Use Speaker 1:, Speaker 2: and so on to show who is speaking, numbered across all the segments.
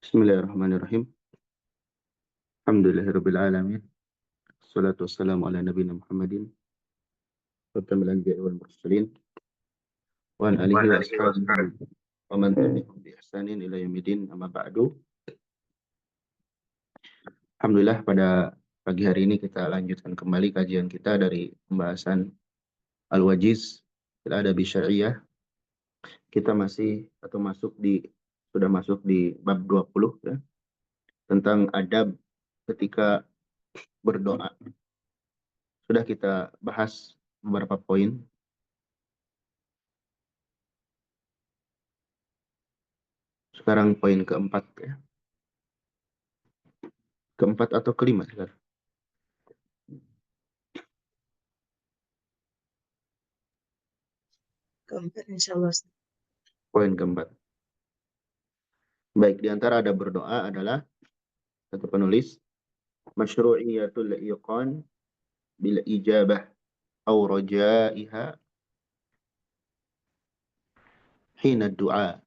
Speaker 1: Bismillahirrahmanirrahim. Alhamdulillahirabbil alamin. Wassalatu wassalamu ala nabiyina Muhammadin khatamil anbiya'i wal mursalin wa ala alihi wa ashabihi wa man tabi'ahum bi ihsanin ila yaumil amma ba'du. Alhamdulillah pada pagi hari ini kita lanjutkan kembali kajian kita dari pembahasan Al-Wajiz fil Adabi Syar'iyyah. Kita sudah masuk di bab 20 ya, tentang adab ketika berdoa. Sudah kita bahas beberapa poin. Sekarang poin keempat ya. Keempat atau kelima sekarang?
Speaker 2: Keempat insyaallah.
Speaker 1: Poin keempat. Baik, di antara ada berdoa adalah kata penulis masyru'iyatul iqan bil ijabah au rajaiha hina du'a.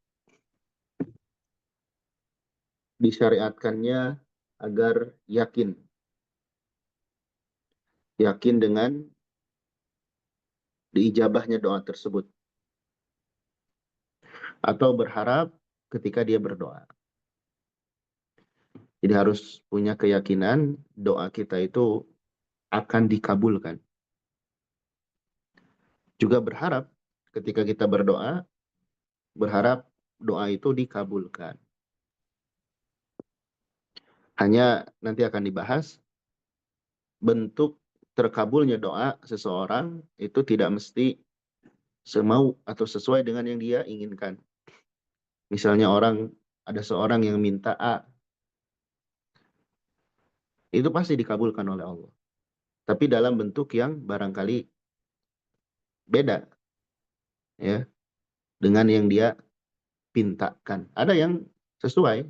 Speaker 1: Disyariatkannya agar yakin dengan diijabahnya doa tersebut atau berharap ketika dia berdoa. Jadi harus punya keyakinan doa kita itu akan dikabulkan. Juga berharap ketika kita berdoa, berharap doa itu dikabulkan. Hanya nanti akan dibahas bentuk terkabulnya doa seseorang itu tidak mesti semau atau sesuai dengan yang dia inginkan. Misalnya ada seorang yang minta A, itu pasti dikabulkan oleh Allah. Tapi dalam bentuk yang barangkali beda ya dengan yang dia pintakan. Ada yang sesuai,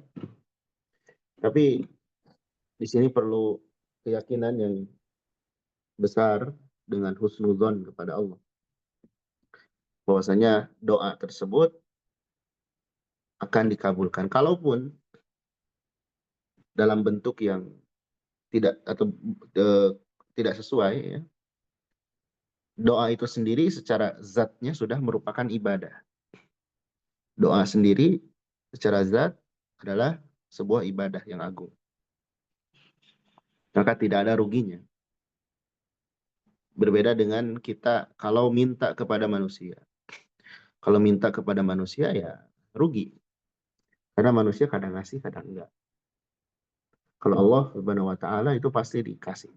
Speaker 1: tapi di sini perlu keyakinan yang besar dengan husnudzon kepada Allah. Bahwasanya doa tersebut akan dikabulkan. Kalaupun dalam bentuk yang tidak atau tidak sesuai ya, doa itu sendiri secara zatnya sudah merupakan ibadah. Doa sendiri secara zat adalah sebuah ibadah yang agung. Maka tidak ada ruginya. Berbeda dengan kita kalau minta kepada manusia. Kalau minta kepada manusia ya rugi. Karena manusia kadang ngasih, kadang enggak. Kalau Allah Subhanahu wa taala itu pasti dikasih.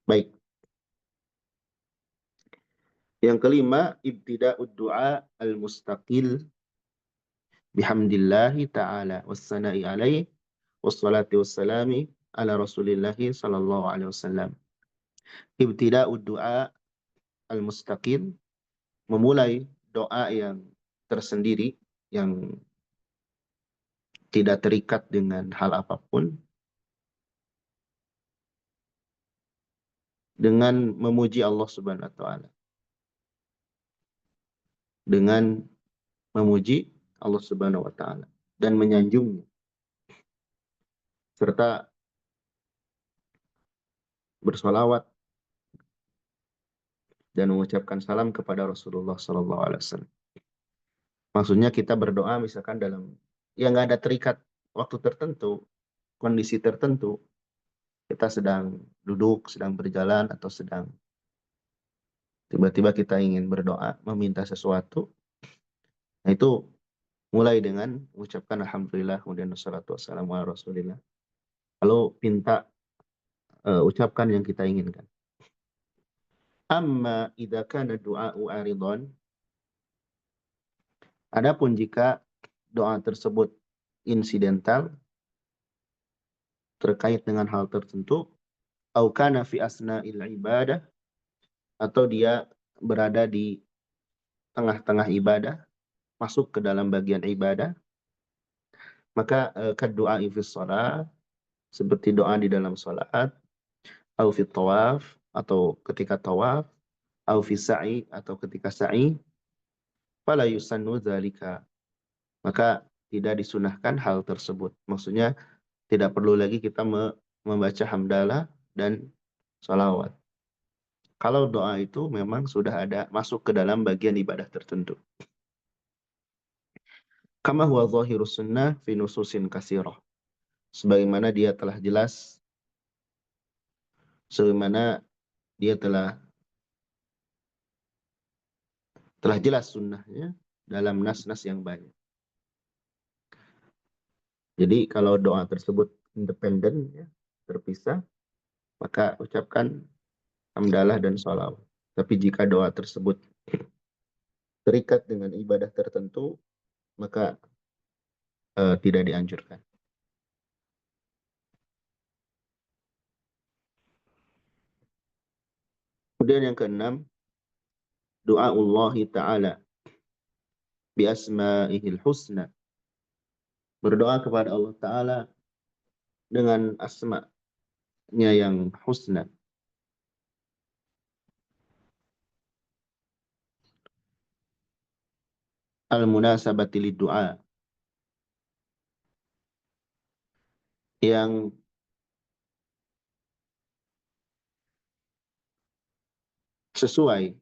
Speaker 1: Baik. Yang kelima, ibtida'ud du'a al-mustaqil bihamdillahi ta'ala wassana'i alaih wassalati wassalami ala rasulillahi sallallahu alaihi wasallam. Ibtida'ud du'a al-mustaqil, memulai doa yang tersendiri, yang tidak terikat dengan hal apapun, dengan memuji Allah Subhanahu wa taala. Dengan memuji Allah Subhanahu wa taala dan menyanjungnya serta bersolawat dan mengucapkan salam kepada Rasulullah sallallahu alaihi wasallam. Maksudnya kita berdoa misalkan dalam nggak ada terikat waktu tertentu, kondisi tertentu. Kita sedang duduk, sedang berjalan atau sedang tiba-tiba kita ingin berdoa, meminta sesuatu. Nah, itu mulai dengan mengucapkan alhamdulillah kemudian wassalatu wassalamu ala Rasulillah. Lalu minta ucapkan yang kita inginkan. Amma idza kana du'a'u aridan, adapun jika doa tersebut insidental terkait dengan hal tertentu, au kana fi asna'il ibadah, atau dia berada di tengah-tengah ibadah, masuk ke dalam bagian ibadah, maka kaddu'a fi shalah, seperti doa di dalam salat, au fi tawaf, atau ketika tawaf, au fi sa'i, atau ketika sa'i, fala yusannu dzalika, maka tidak disunahkan hal tersebut. Maksudnya tidak perlu lagi kita membaca hamdalah dan sholawat. Kalau doa itu memang sudah ada masuk ke dalam bagian ibadah tertentu. Kama huwa zahirus sunnah fi nususin katsirah. Sebagaimana dia telah jelas, sebagaimana dia telah jelas sunnahnya dalam nas-nas yang banyak. Jadi kalau doa tersebut independen, ya, terpisah, maka ucapkan hamdalah dan sholawat. Tapi jika doa tersebut terikat dengan ibadah tertentu, maka tidak dianjurkan. Kemudian yang keenam, doa Allah Ta'ala bi asma'ihil husna. Berdoa kepada Allah Ta'ala dengan asma-Nya yang husna. Al-munasabati lid-du'a. Yang sesuai,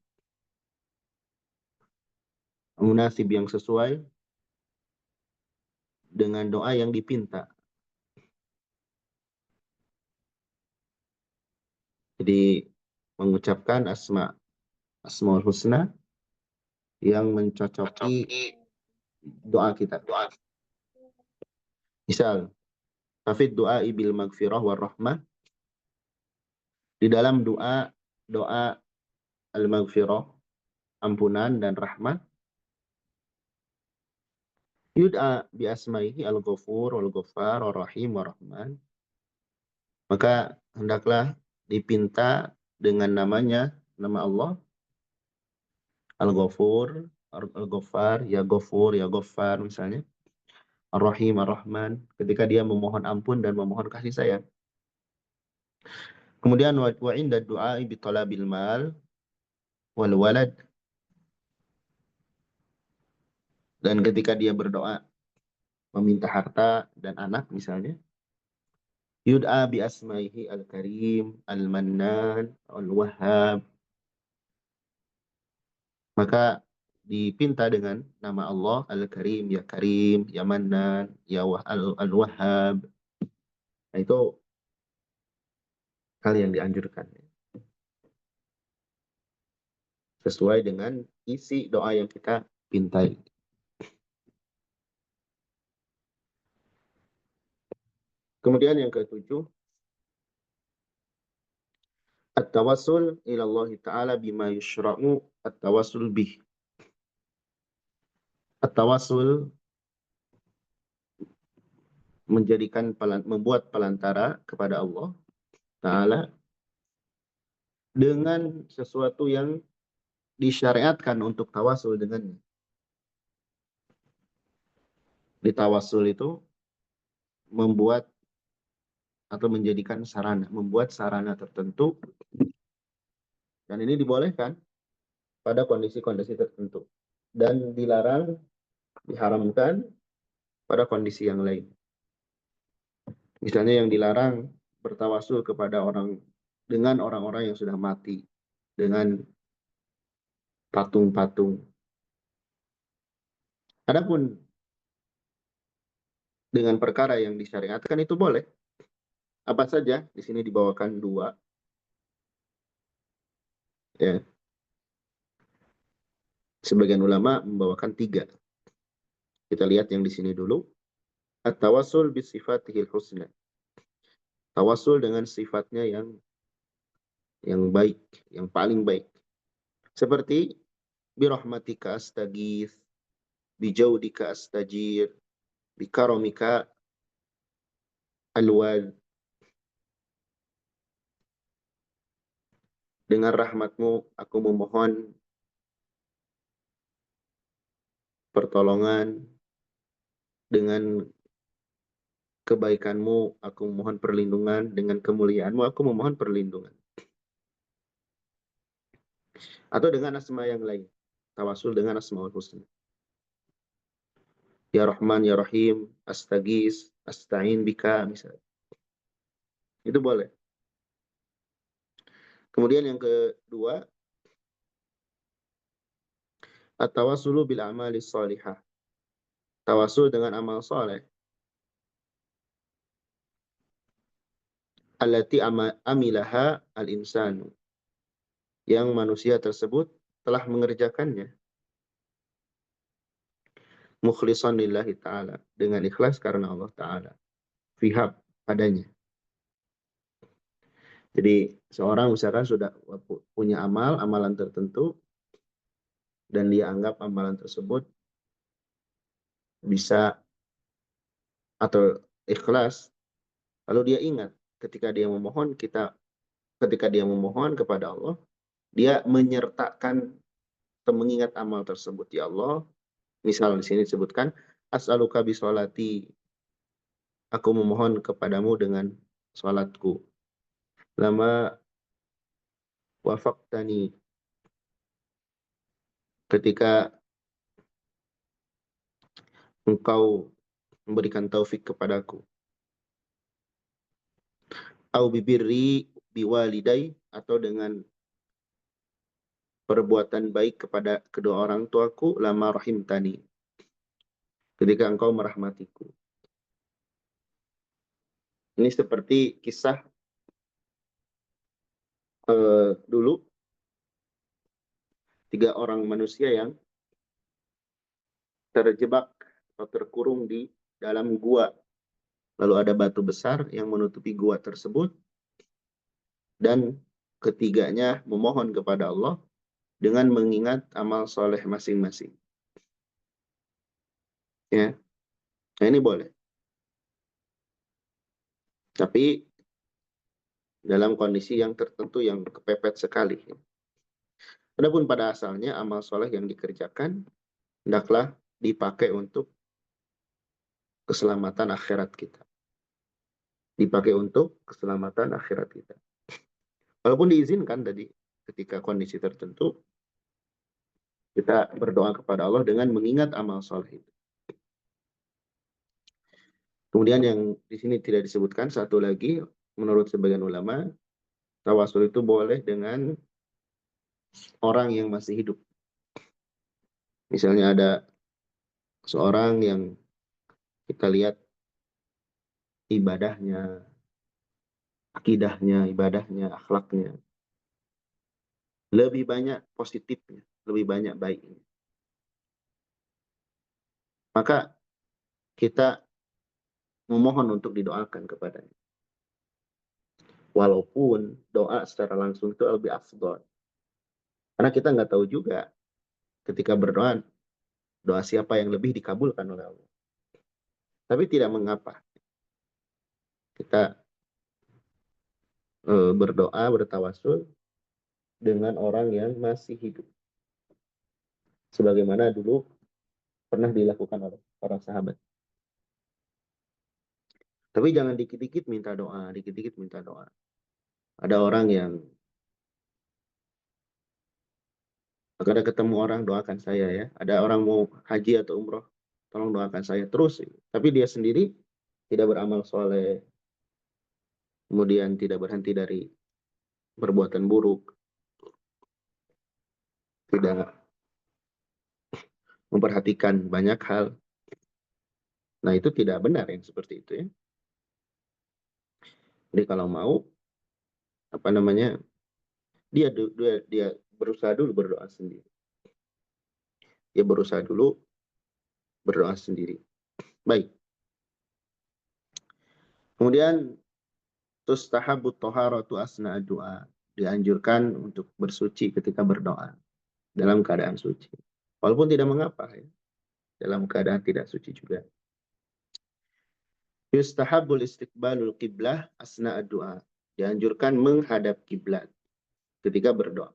Speaker 1: munasib yang sesuai dengan doa yang dipinta. Jadi mengucapkan Asmaul Husna yang mencocoki doa kita. Misal, hafid doa bil magfirah war rahmah. Di dalam doa al-maghfirah, ampunan dan rahmat, yud'a bi asmaihi al-ghafur wal-ghaffar war-rahim war-rahman. Maka hendaklah dipinta dengan namanya, nama Allah, Al-Ghafur, Al-Ghaffar, ya Ghafur, ya Ghaffar misalnya. Ar-Rahim, Ar-Rahman, ketika dia memohon ampun dan memohon kasih sayang. Kemudian wa inda du'ai bi talabil mal wal walad. Dan ketika dia berdoa meminta harta dan anak misalnya, yud'a bi asmaihi al-karim, al-mannan, al-wahhab. Maka dipinta dengan nama Allah Al-Karim, ya Karim, ya Mannan, ya Al-Wahhab. Nah, itu hal yang dianjurkan. Sesuai dengan isi doa yang kita pintai. Kemudian yang ketujuh, at-tawassul ila Allah Ta'ala bima yushra'u at-tawassul bih. At-tawassul membuat pelantara kepada Allah Ta'ala dengan sesuatu yang disyariatkan untuk tawasul dengannya. Di tawasul itu membuat atau menjadikan membuat sarana tertentu, dan ini dibolehkan pada kondisi-kondisi tertentu dan dilarang, diharamkan pada kondisi yang lain. Misalnya yang dilarang bertawasul kepada dengan orang-orang yang sudah mati, dengan patung-patung. Adapun dengan perkara yang disyariatkan itu boleh. Apa saja? Di sini dibawakan dua. Ya. Sebagian ulama membawakan tiga. Kita lihat yang di sini dulu. At-tawassul bi sifatihil husna. Tawasul dengan sifatnya yang baik, yang paling baik. Seperti birahmatika astaghits, bijaudika astajir, bikaramika alwad. Dengan rahmatmu aku memohon pertolongan, dengan kebaikanmu aku memohon perlindungan, dengan kemuliaanmu aku memohon perlindungan. Atau dengan asma yang lain. Tawasul dengan asmaul husna. Ya Rahman, Ya Rahim, Astagis, Asta'in bika, misalnya. Itu boleh. Kemudian yang kedua, at-tawassulu bil amali sholihah. Tawasul dengan amal soleh. Allati amilaha al-insanu. Yang manusia tersebut telah mengerjakannya. Mukhlisan lillahi ta'ala. Dengan ikhlas karena Allah ta'ala. Fihab padanya. Jadi seorang misalkan sudah punya amalan tertentu, dan dia anggap amalan tersebut bisa atau ikhlas, lalu dia ingat ketika dia memohon kepada Allah, dia menyertakan atau mengingat amal tersebut. Ya Allah, misal di sini disebutkan, as'aluka bisolati, aku memohon kepadamu dengan salatku. Lama wafaktani, ketika engkau memberikan taufik kepadaku. Au bibirri biwalidai, atau dengan perbuatan baik kepada kedua orang tuaku, lama rahimtani, ketika engkau merahmatiku. Ini seperti kisah dulu 3 orang manusia yang terjebak atau terkurung di dalam gua. Lalu ada batu besar yang menutupi gua tersebut, dan ketiganya memohon kepada Allah dengan mengingat amal soleh masing-masing. Ya, nah ini boleh. Tapi dalam kondisi yang tertentu yang kepepet sekali. Adapun pada asalnya amal soleh yang dikerjakan hendaklah dipakai untuk keselamatan akhirat kita. Dipakai untuk keselamatan akhirat kita. Walaupun diizinkan tadi ketika kondisi tertentu kita berdoa kepada Allah dengan mengingat amal soleh itu. Kemudian yang di sini tidak disebutkan, satu lagi, menurut sebagian ulama, tawasul itu boleh dengan orang yang masih hidup. Misalnya ada seorang yang kita lihat ibadahnya, akidahnya, ibadahnya, akhlaknya, lebih banyak positifnya, lebih banyak baiknya. Maka kita memohon untuk didoakan kepadanya. Walaupun doa secara langsung itu lebih afdol. Karena kita nggak tahu juga ketika berdoa, doa siapa yang lebih dikabulkan oleh Allah. Tapi tidak mengapa kita berdoa, bertawasul dengan orang yang masih hidup. Sebagaimana dulu pernah dilakukan oleh para sahabat. Tapi jangan dikit-dikit minta doa, dikit-dikit minta doa. Ada orang yang kadang ketemu orang, doakan saya ya. Ada orang mau haji atau umroh, tolong doakan saya terus. Tapi dia sendiri tidak beramal soleh, kemudian tidak berhenti dari perbuatan buruk, tidak memperhatikan banyak hal. Nah itu tidak benar yang seperti itu ya. Jadi kalau mau, apa namanya, dia berusaha dulu berdoa sendiri. Dia berusaha dulu berdoa sendiri. Baik. Kemudian tustahabut toharatu asna doa. Dianjurkan untuk bersuci ketika berdoa dalam keadaan suci. Walaupun tidak mengapa ya, dalam keadaan tidak suci juga. Yustahabul istiqbalul qiblah asna doa. Dianjurkan menghadap kiblat ketika berdoa.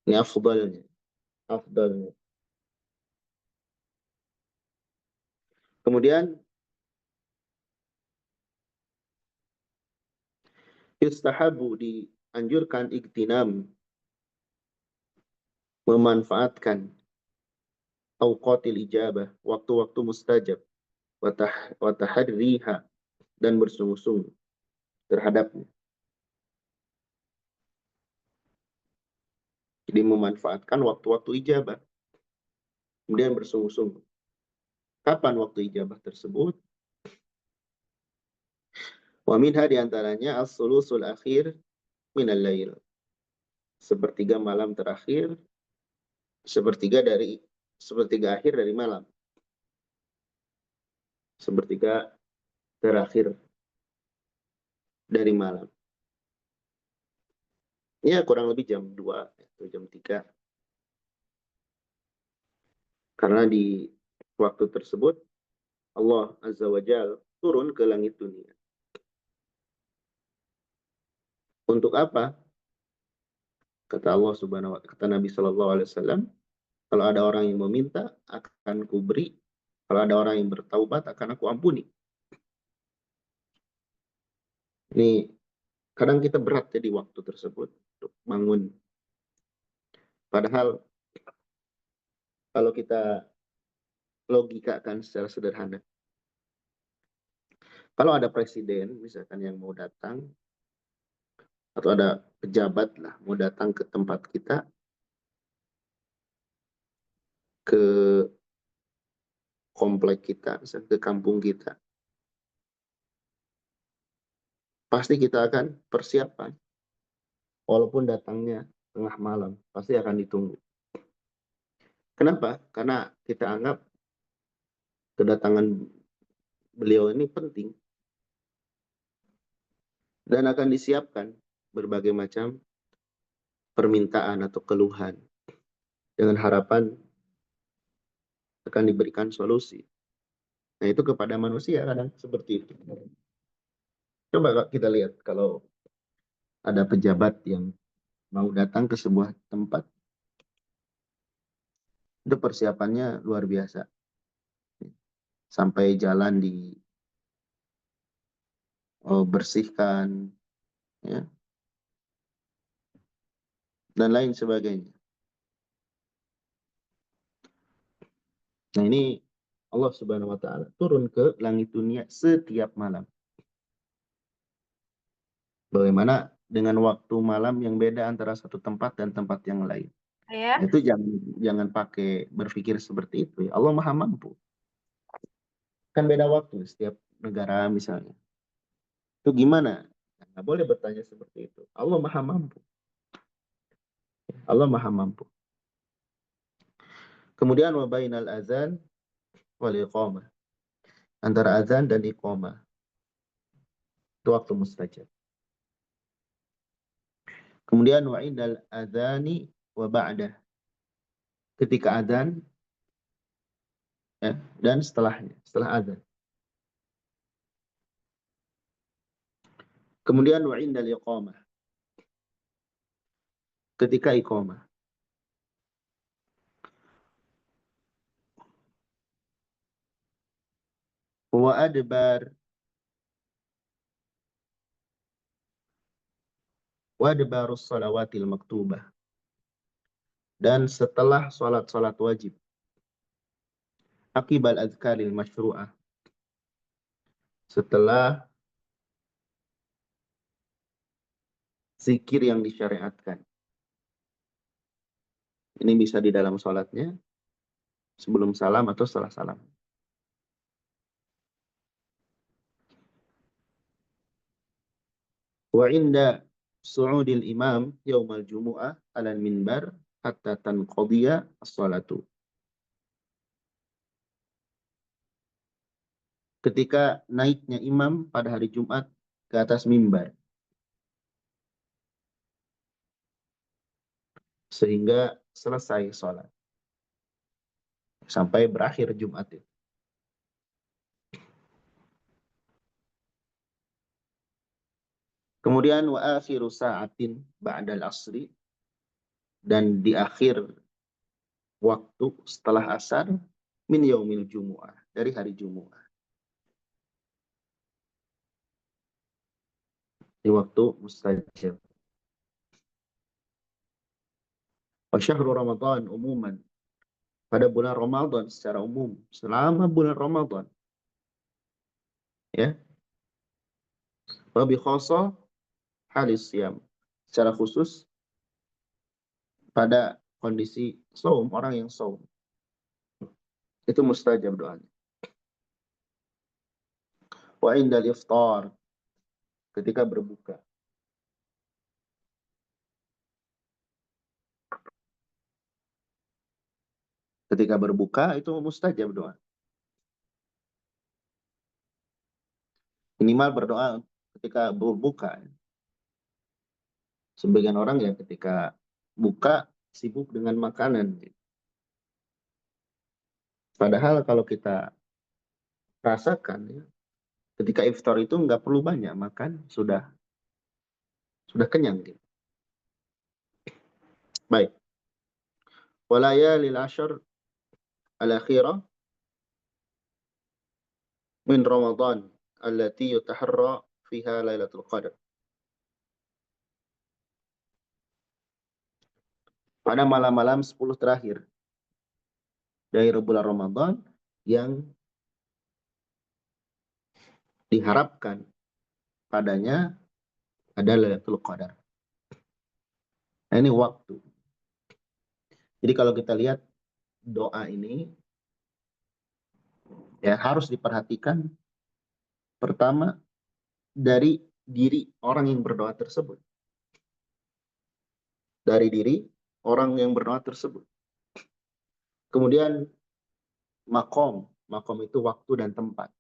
Speaker 1: Ini afdalnya. Afdalnya. Kemudian yustahabu, dianjurkan iktinam, memanfaatkan awqatil ijabah, waktu-waktu mustajab, wa tahadriha, dan bersungguh-sungguh terhadapnya. Jadi memanfaatkan waktu-waktu ijabah, kemudian bersungguh-sungguh. Kapan waktu ijabah tersebut? Wa minha diantaranya as-sulusul akhir minal lail. Sepertiga malam terakhir, sepertiga akhir dari malam. Sepertiga terakhir dari malam. Ya kurang lebih jam 2 atau jam 3. Karena di waktu tersebut Allah Azza wa Jal turun ke langit dunia. Untuk apa? Kata Allah Subhanahu wa kata Nabi Shallallahu alaihi wasallam, kalau ada orang yang meminta akan kuberi, kalau ada orang yang bertaubat akan aku ampuni. Ini kadang kita berat ya di waktu tersebut untuk bangun. Padahal kalau kita logikakan secara sederhana, kalau ada presiden misalkan yang mau datang, atau ada pejabat lah mau datang ke tempat kita, ke komplek kita, misalkan ke kampung kita, pasti kita akan persiapan. Walaupun datangnya tengah malam, pasti akan ditunggu. Kenapa? Karena kita anggap kedatangan beliau ini penting dan akan disiapkan berbagai macam permintaan atau keluhan dengan harapan akan diberikan solusi. Nah, itu kepada manusia kadang seperti itu. Coba kita lihat kalau ada pejabat yang mau datang ke sebuah tempat, itu persiapannya luar biasa. Sampai jalan bersihkan, ya, dan lain sebagainya. Nah, ini Allah Subhanahu wa taala turun ke langit dunia setiap malam. Bagaimana dengan waktu malam yang beda antara satu tempat dan tempat yang lain?
Speaker 2: Ya.
Speaker 1: Itu jangan pakai berpikir seperti itu. Ya. Allah Maha Mampu. Kan beda waktu setiap negara misalnya. Itu gimana? Nggak boleh bertanya seperti itu. Allah Maha Mampu. Allah Maha Mampu. Kemudian wa bainal azan wal iqamah. Antara azan dan iqamah. Itu waktu mustajab. Kemudian wa indal adzani wa ba'dah. Ketika azan, ya, dan setelahnya, setelah azan. Kemudian wa indal iqamah. Ketika iqamah. Wa adbar wa adbarus salawatil maktubah. Dan setelah salat-salat wajib. Akibal azkaril masyru'ah. Setelah zikir yang disyariatkan. Ini bisa di dalam salatnya, sebelum salam atau setelah salam. Wa inda su'udil imam yaumal jumu'ah alal minbar hatta tanqadhiya as-salatu. Ketika naiknya imam pada hari Jumat ke atas mimbar. Sehingga selesai sholat. Sampai berakhir Jumat itu. Kemudian wa akhiru sa'atin ba'dal asri. Dan di akhir waktu setelah asar min yaumil jumu'ah. Dari hari Jumu'ah. Di waktu mustajab. Wa syahru Ramadan umuman pada bulan Ramadan secara umum, selama bulan Ramadan, ya. Wa bi khassa halis siyam, secara khusus pada kondisi saum, orang yang saum. Itu mustajab doanya. Wa indal iftar, ketika berbuka. Ketika berbuka itu mustajab doa. Minimal berdoa ketika berbuka. Sebagian orang ya ketika buka sibuk dengan makanan. Padahal kalau kita rasakan ya, ketika iftar itu nggak perlu banyak makan, sudah kenyang gitu. Baik. Walaya lil ashar al-akhirah min Ramadan allati yutaharra fiha Lailatul Qadar. Pada malam-malam 10 terakhir dari bulan Ramadan yang diharapkan padanya ada Lailatul Qadar. Nah, ini waktu. Jadi kalau kita lihat doa ini ya harus diperhatikan pertama dari diri orang yang berdoa tersebut. Dari diri orang yang berdoa tersebut. Kemudian makom itu waktu dan tempat.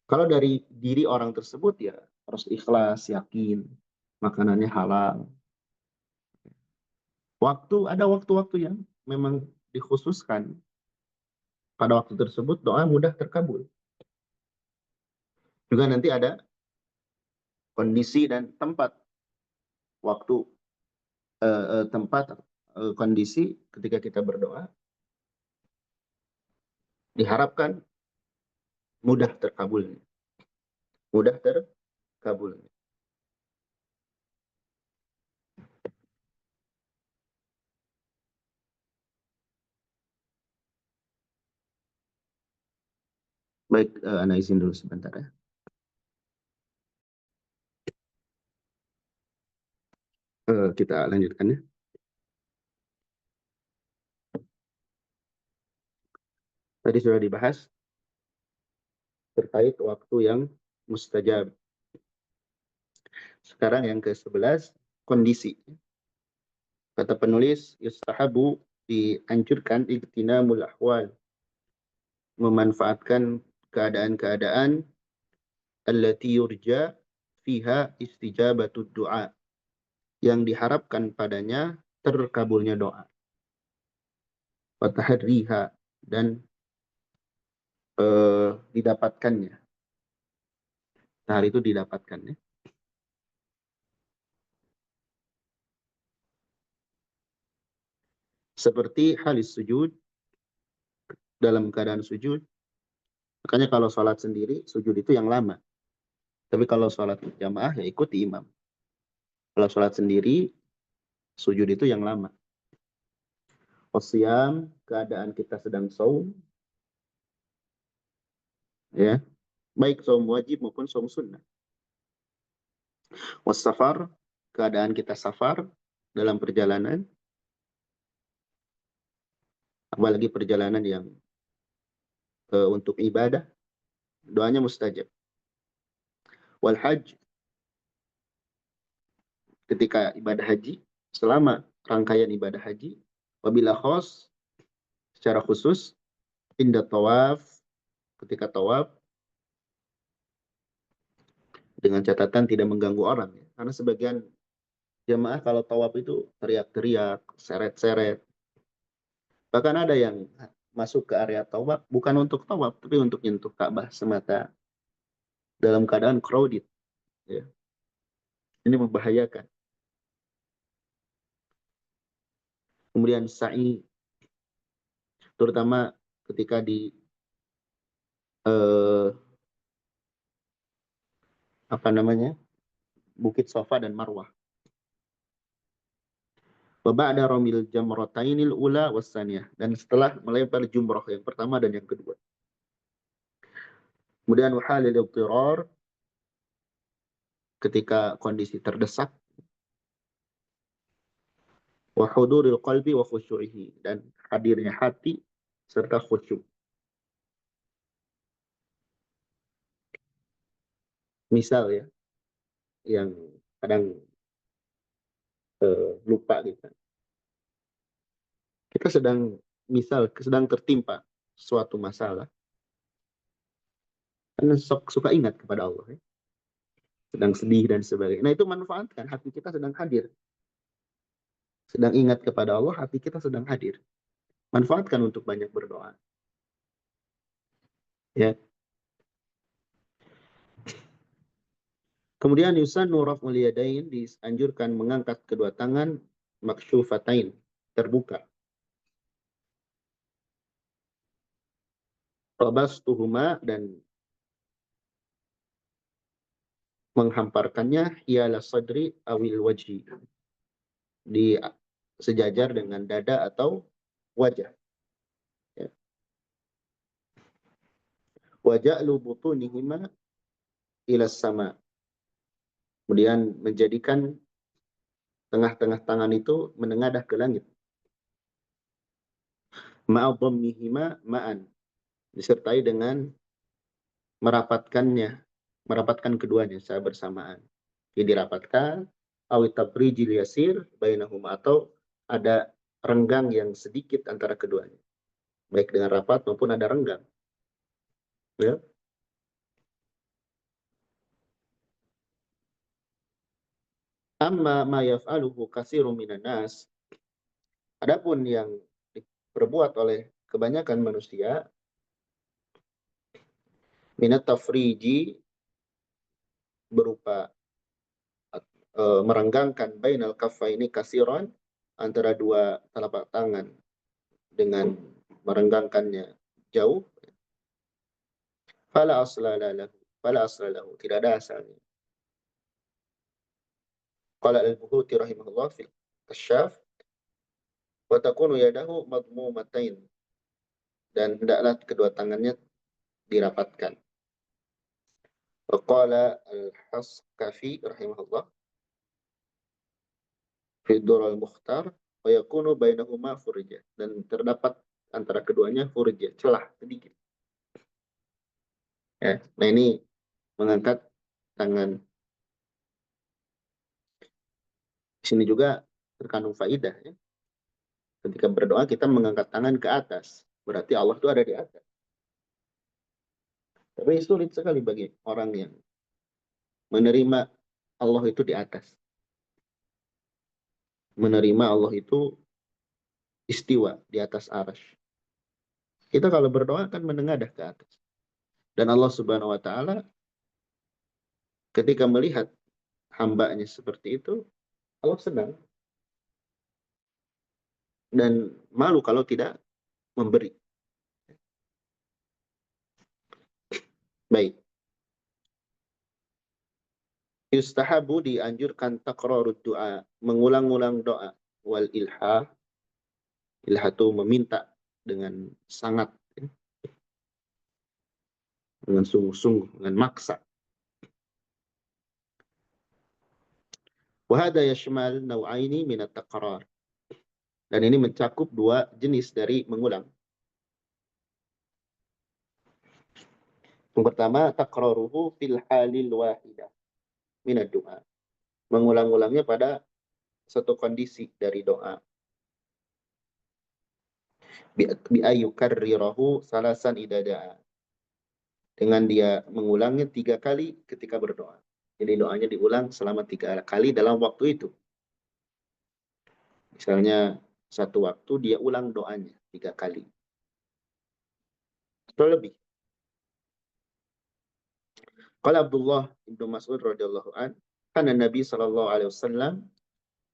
Speaker 1: Kalau dari diri orang tersebut ya harus ikhlas, yakin, makanannya halal. Ada waktu-waktu yang memang dikhususkan pada waktu tersebut doa mudah terkabul. Juga nanti ada kondisi dan tempat, waktu, tempat, kondisi ketika kita berdoa diharapkan mudah terkabulnya. Mudah terkabulnya. Baik, Ana izin dulu sebentar ya. Kita lanjutkan ya. Tadi sudah dibahas terkait waktu yang mustajab. Sekarang yang ke-11, kondisi. Kata penulis, yustahabu, dianjurkan igtinamul ahwal, memanfaatkan keadaan-keadaan allati yurja fiha istijabatud du'a, yang diharapkan padanya terkabulnya doa. Wa tahriha, dan didapatkannya. Tahar itu didapatkannya. Seperti halis sujud, dalam keadaan sujud. Makanya kalau sholat sendiri, sujud itu yang lama. Tapi kalau sholat jamaah, ya ikuti imam. Kalau sholat sendiri, sujud itu yang lama. Wasyam, keadaan kita sedang saum, ya, baik saum wajib maupun saum sunnah. Wassafar, keadaan kita safar dalam perjalanan, apalagi perjalanan yang untuk ibadah, doanya mustajab. Wal hajj, ketika ibadah haji, selama rangkaian ibadah haji, wabila khos, secara khusus, inda tawaf, ketika tawaf, dengan catatan tidak mengganggu orang. Karena sebagian jemaah kalau tawaf itu teriak-teriak, seret-seret. Bahkan ada yang masuk ke area tawaf bukan untuk tawaf, tapi untuk nyentuh Ka'bah semata dalam keadaan crowded. Ya. Ini membahayakan. Kemudian sa'i, terutama ketika di eh, apa namanya, Bukit Safa dan Marwah. Wa ba'da ramil jamratainil ula wassaniyah, dan setelah melempar jumrah yang pertama dan yang kedua. Kemudian wahalil idtirar, ketika kondisi terdesak, wa huduril qalbi wa khusyu'ihi, dan hadirnya hati serta khusyuk. Misal ya, yang kadang lupa kita. Kita sedang tertimpa suatu masalah, karena suka ingat kepada Allah ya. Sedang sedih dan sebagainya. Nah itu manfaatkan, hati kita sedang hadir. Sedang ingat kepada Allah, hati kita sedang hadir. Manfaatkan untuk banyak berdoa. Ya. Kemudian yusannu raf'ul yadain, dianjurkan mengangkat kedua tangan maksyufatain, terbuka. Rabastuhuma, dan menghamparkannya iyala sadri awil wajhi, di sejajar dengan dada atau wajah. Ya. Waja'lu butunihima ila sama. Kemudian menjadikan tengah-tengah tangan itu menengadah ke langit. Ma'adhammihima ma'an, disertai dengan merapatkan keduanya secara bersamaan. Jadi dirapatkan, awit tabrijil yasir bainahuma, atau ada renggang yang sedikit antara keduanya. Baik dengan rapat maupun ada renggang. Ya. Amma ma yaf'aluhu katsirun minan nas. Adapun yang diperbuat oleh kebanyakan manusia, minat tafriji, berupa merenggangkan bainal kaffaini katsiran, antara dua telapak tangan dengan merenggangkannya jauh. Fala asla lahu, tidak ada asalnya. Qala al-Buhuti rahimahullah fil Kasyaf, wa takunu yadahu madmumatain, dan hendaklah kedua tangannya dirapatkan. Wa qala al-Haskafi rahimahullah fi Durrul Mukhtar, wa yakunu bainahuma furja, dan terdapat antara keduanya furja, celah sedikit. Ya. Nah ini mengangkat tangan. Di sini juga terkandung faidah ya. Ketika berdoa kita mengangkat tangan ke atas, berarti Allah itu ada di atas. Tapi sulit sekali bagi orang yang menerima Allah itu di atas. Menerima Allah itu istiwa di atas arasy. Kita kalau berdoa kan menengadah ke atas. Dan Allah Subhanahu wa taala ketika melihat hambanya seperti itu, Allah senang dan malu kalau tidak memberi. Baik. Yustahabu, dianjurkan takrarud doa, mengulang-ulang doa, wal ilha, ilha itu meminta dengan sangat, dengan sungguh-sungguh, dengan maksa. Wa hadha yashmal naw'aini min at-taqrar, dan ini mencakup dua jenis dari mengulang. Yang pertama, takraruhu fil halil wahidah min ad-du'a, mengulang-ulangnya pada satu kondisi dari doa. Bi ayyukarrirahu salasan idada'a, dengan dia mengulangnya 3 kali ketika berdoa. Jadi doanya diulang selama 3 kali dalam waktu itu. Misalnya satu waktu dia ulang doanya 3 kali. Atau lebih. Qala Abdullah bin Mas'ud radhiyallahu an, kana Nabi sallallahu alaihi wasallam,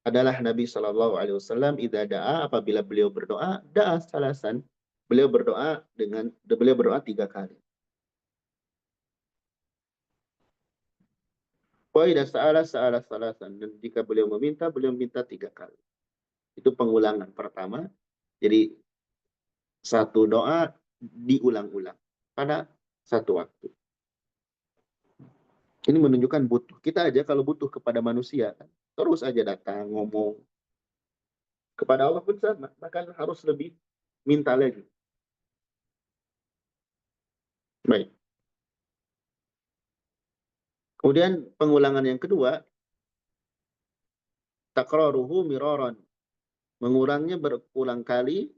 Speaker 1: adalah Nabi sallallahu alaihi wasallam, idza da'a, apabila beliau berdoa, da'a salasan, beliau berdoa 3 kali. Wa idza sa'ala salasan, dan jika beliau meminta 3 kali. Itu pengulangan pertama. Jadi satu doa diulang-ulang pada satu waktu. Ini menunjukkan butuh. Kita aja kalau butuh kepada manusia, terus aja datang ngomong. Kepada Allah pun sama, bahkan harus lebih minta lagi. Baik. Kemudian pengulangan yang kedua, takraruhu miraran. Mengurangnya berulang kali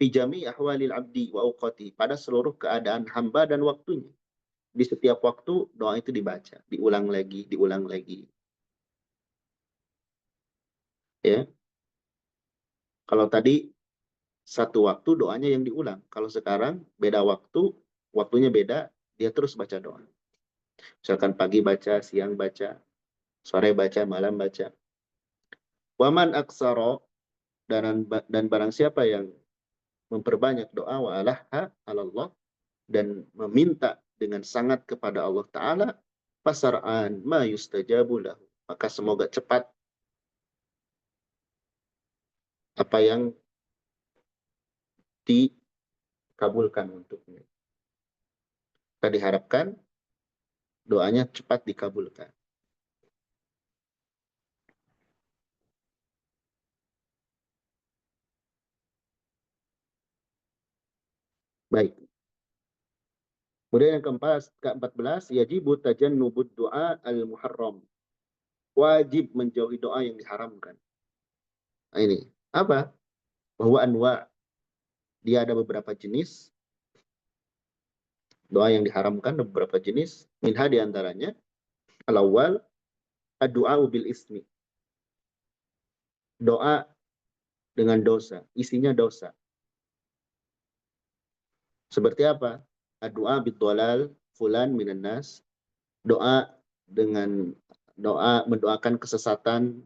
Speaker 1: fi jami ahwalil abdi wa awqati, pada seluruh keadaan hamba dan waktunya. Di setiap waktu doa itu dibaca, diulang lagi, diulang lagi. Ya. Kalau tadi satu waktu doanya yang diulang. Kalau sekarang beda waktu, waktunya beda, dia terus baca doa. Misalkan pagi baca, siang baca, sore baca, malam baca. Waman aksaro, dan barang siapa yang memperbanyak doa wa alaha Allah, dan meminta dengan sangat kepada Allah Ta'ala, pasar'an ma yustajabu lahu, maka semoga cepat apa yang dikabulkan untuknya. Kita diharapkan doanya cepat dikabulkan. Baik. Kemudian yang ke-14, yajibu tajannubud doa al-muharram. Wajib menjauhi doa yang diharamkan. Nah, ini apa? Bahwa anwa, dia ada beberapa jenis doa yang diharamkan, ada beberapa jenis. Minha diantaranya al-awwal ad-du'a bil ismi. Doa dengan dosa, isinya dosa. Seperti apa? Ad-du'a bid dhalal fulan minan nas. Doa dengan mendoakan kesesatan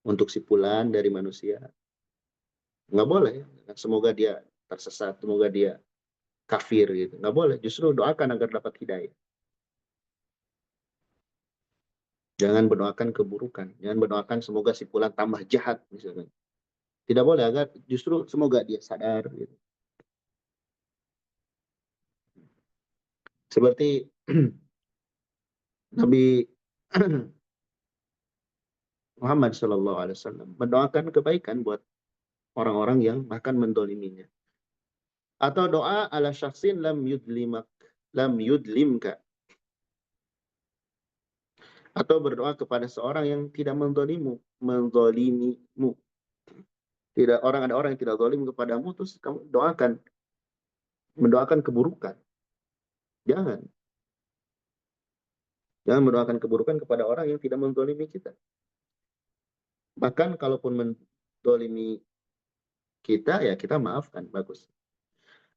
Speaker 1: untuk si fulan dari manusia. Nggak boleh. Semoga dia tersesat, semoga dia kafir gitu. Nggak boleh. Justru doakan agar dapat hidayah. Jangan berdoakan keburukan. Jangan berdoakan semoga si fulan tambah jahat misalnya. Tidak boleh, agar justru semoga dia sadar gitu. Seperti Nabi Muhammad SAW mendoakan kebaikan buat orang-orang yang bahkan mendoliminya. Atau doa ala syaksin lam yudlimka. Atau berdoa kepada seorang yang tidak mendolimimu. Tidak, ada orang yang tidak zalim kepadamu, terus kamu mendoakan keburukan. Jangan. Jangan mendoakan keburukan kepada orang yang tidak menzalimi kita. Bahkan kalaupun menzalimi kita, ya kita maafkan, bagus.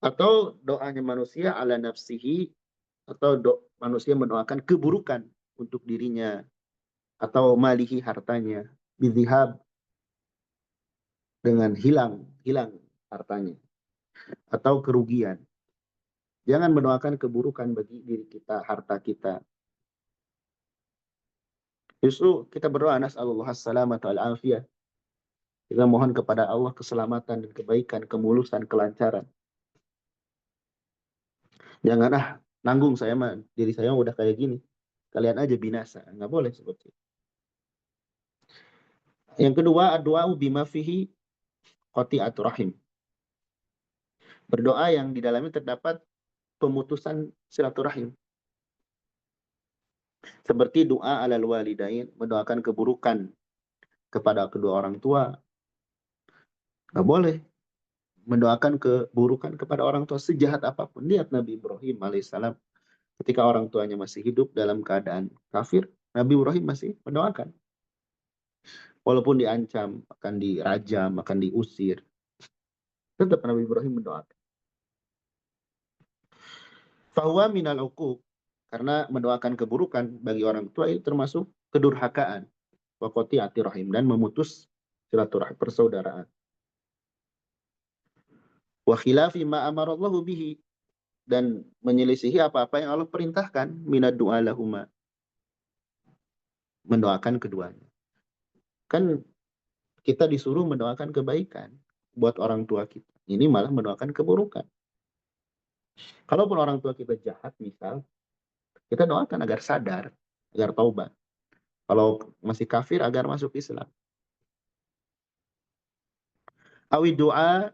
Speaker 1: Atau doanya manusia ala nafsihi, atau manusia mendoakan keburukan untuk dirinya, atau malihi hartanya, bidhihab, dengan hilang hartanya, atau kerugian. Jangan mendoakan keburukan bagi diri kita, harta kita. Justru kita berdoa, nas'alullah as-salamata wal-afiyah. Kita mohon kepada Allah keselamatan dan kebaikan, kemulusan, kelancaran. Jangan, nanggung saya mah, diri saya udah kayak gini. Kalian aja binasa. Nggak boleh seperti itu. Yang kedua, ad-du'a'u bima fihi qati'atur rahim. Berdoa yang di dalamnya terdapat pemutusan silaturahim. Seperti doa alal walidain, mendoakan keburukan kepada kedua orang tua. Nggak boleh mendoakan keburukan kepada orang tua sejahat apapun. Lihat Nabi Ibrahim alaihissalam, ketika orang tuanya masih hidup dalam keadaan kafir, Nabi Ibrahim masih mendoakan. Walaupun diancam, akan dirajam, akan diusir, tetap Nabi Ibrahim mendoakan. Fahuwa minal uquq, karena mendoakan keburukan bagi orang tua itu termasuk kedurhakaan, wa qati'ati rahim, dan memutus silaturahim persaudaraan. Wa khilafi ma amarallahu bihi, dan menyelisihi apa-apa yang Allah perintahkan, minad du'a lahuma, mendoakan keduanya. Kan kita disuruh mendoakan kebaikan buat orang tua kita. Ini malah mendoakan keburukan. Kalaupun orang tua kita jahat misal, kita doakan agar sadar, agar taubat. Kalau masih kafir agar masuk Islam. Awi doa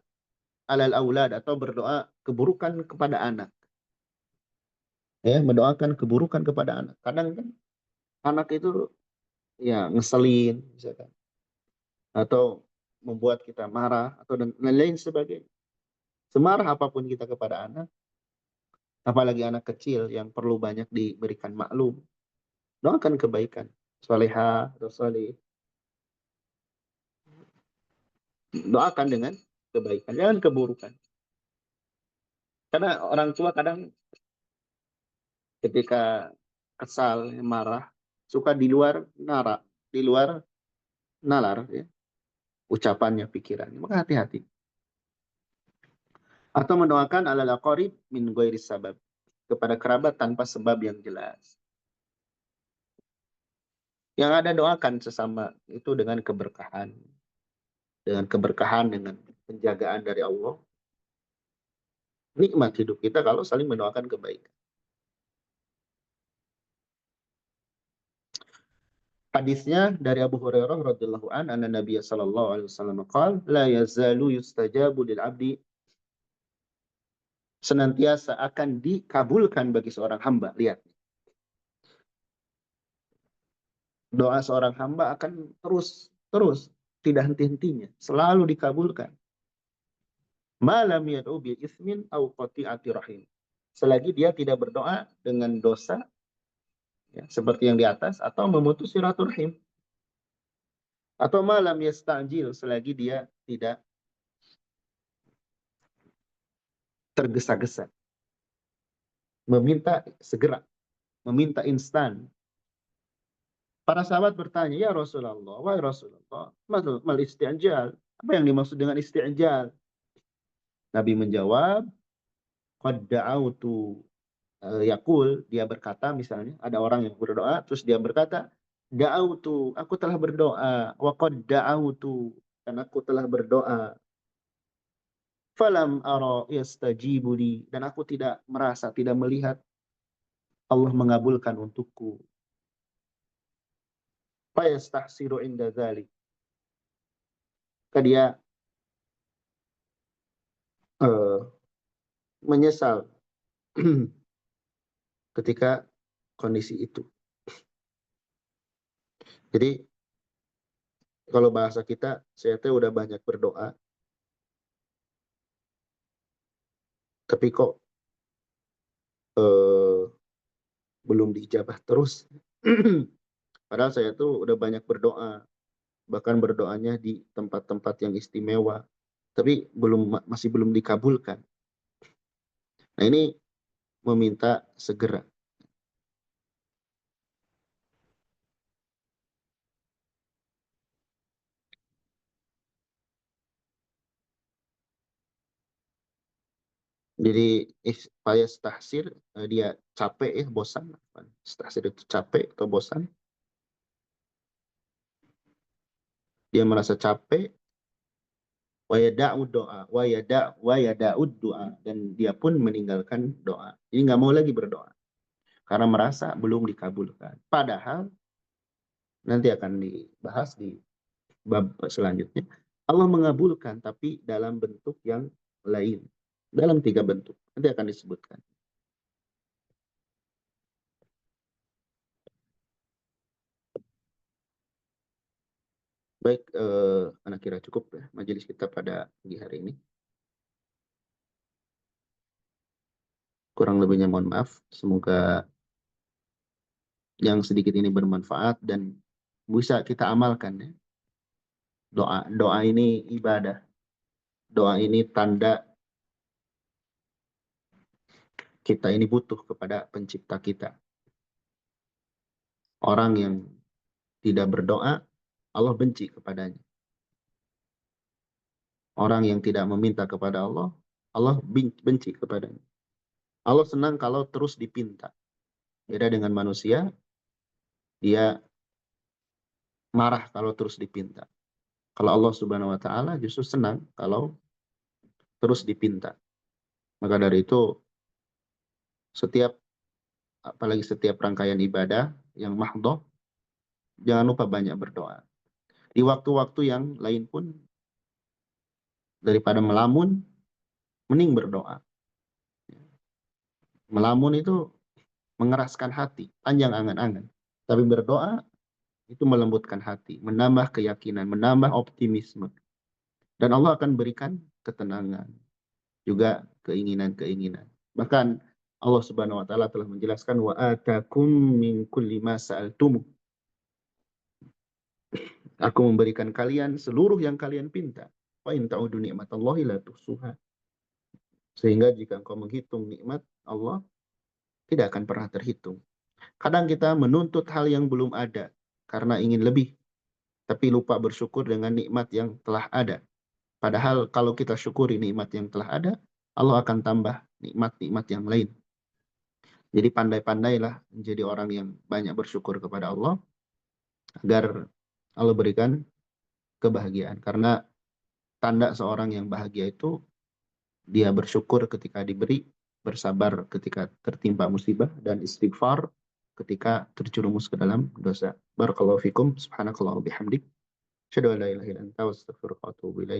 Speaker 1: alal aulad, atau berdoa keburukan kepada anak. Ya, mendoakan keburukan kepada anak. Kadang kan anak itu ya ngeselin misalkan, atau membuat kita marah, atau dan lain sebagainya. Semarah apapun kita kepada anak, apalagi anak kecil yang perlu banyak diberikan maklum, doakan kebaikan, soleha atau soleh, doakan dengan kebaikan, jangan keburukan. Karena orang tua kadang ketika kesal, marah, suka di luar nalar, ya, ucapannya, pikirannya. Maka hati-hati. Atau mendoakan alal aqarib min ghairi sabab, kepada kerabat tanpa sebab yang jelas. Yang ada doakan sesama itu dengan keberkahan, dengan penjagaan dari Allah. Nikmat hidup kita kalau saling mendoakan kebaikan. Hadisnya dari Abu Hurairah radhiyallahu an, anna Nabiy sallallahu alaihi wasallam qaal, la yazalu yustajabu lil abdi, senantiasa akan dikabulkan bagi seorang hamba. Lihat, doa seorang hamba akan terus tidak henti-hentinya, selalu dikabulkan. Malam yad'u bi ismin au qati'ati rahim. Selagi dia tidak berdoa dengan dosa, ya, seperti yang di atas, atau memutus silaturahim. Atau malam yasta'jil, selagi dia tidak tergesa-gesa, meminta segera, meminta instan. Para sahabat bertanya, ya Rasulullah, wahai Rasulullah, mal isti'jal? Apa yang dimaksud dengan isti'jal? Nabi menjawab, qad da'autu, yaqul, dia berkata, misalnya ada orang yang berdoa terus dia berkata, da'autu, aku telah berdoa, wa qad da'autu, dan aku telah berdoa, falam ara yastajibu li, dan aku tidak merasa, tidak melihat Allah mengabulkan untukku. Fa yastahsiru inda dzalik, maka dia uh, menyesal ketika kondisi itu. Jadi kalau bahasa kita, saya teh udah banyak berdoa, tapi kok eh, belum diijabah terus. Padahal saya tuh udah banyak berdoa, bahkan berdoanya di tempat-tempat yang istimewa, tapi masih belum dikabulkan. Nah ini meminta segera. Jadi supaya stahsir, dia capek ya, bosan. Stahsir itu capek atau bosan. Dia merasa capek, wayada'u doa, wayada'ud doa, dan dia pun meninggalkan doa. Jadi nggak mau lagi berdoa karena merasa belum dikabulkan. Padahal nanti akan dibahas di bab selanjutnya. Allah mengabulkan, tapi dalam bentuk yang lain, dalam 3 bentuk. Nanti akan disebutkan. Baik, anak kira cukup ya majelis kita pada pagi hari ini. Kurang lebihnya mohon maaf. Semoga yang sedikit ini bermanfaat dan bisa kita amalkan ya. Doa ini ibadah. Doa ini tanda kita ini butuh kepada pencipta kita. Orang yang tidak berdoa, Allah benci kepadanya. Orang yang tidak meminta kepada Allah, Allah benci kepadanya. Allah senang kalau terus dipinta. Beda dengan manusia, dia marah kalau terus dipinta. Kalau Allah Subhanahu wa taala justru senang kalau terus dipinta. Maka dari itu setiap apalagi setiap rangkaian ibadah yang mahdhah, jangan lupa banyak berdoa. Di waktu-waktu yang lain pun daripada melamun, mending berdoa. Melamun itu mengeraskan hati, panjang angan-angan. Tapi berdoa itu melembutkan hati, menambah keyakinan, menambah optimisme. Dan Allah akan berikan ketenangan, juga keinginan-keinginan. Bahkan Allah Subhanahu wa taala telah menjelaskan wa atakum min kulli ma sa'altum. Aku memberikan kalian seluruh yang kalian pinta. Wa in ta'udu ni'matallahi la tuhsuha. Sehingga jika engkau menghitung nikmat Allah, tidak akan pernah terhitung. Kadang kita menuntut hal yang belum ada karena ingin lebih, tapi lupa bersyukur dengan nikmat yang telah ada. Padahal kalau kita syukuri nikmat yang telah ada, Allah akan tambah nikmat-nikmat yang lain. Jadi pandai-pandailah menjadi orang yang banyak bersyukur kepada Allah agar Allah berikan kebahagiaan. Karena tanda seorang yang bahagia itu dia bersyukur ketika diberi, bersabar ketika tertimpa musibah, dan istighfar ketika terjerumus ke dalam dosa. Barakallahu fikum, subhanakallah wa bihamdik. Asyhadu an la ilaha illa anta, astaghfiruka wa atubu ilaik.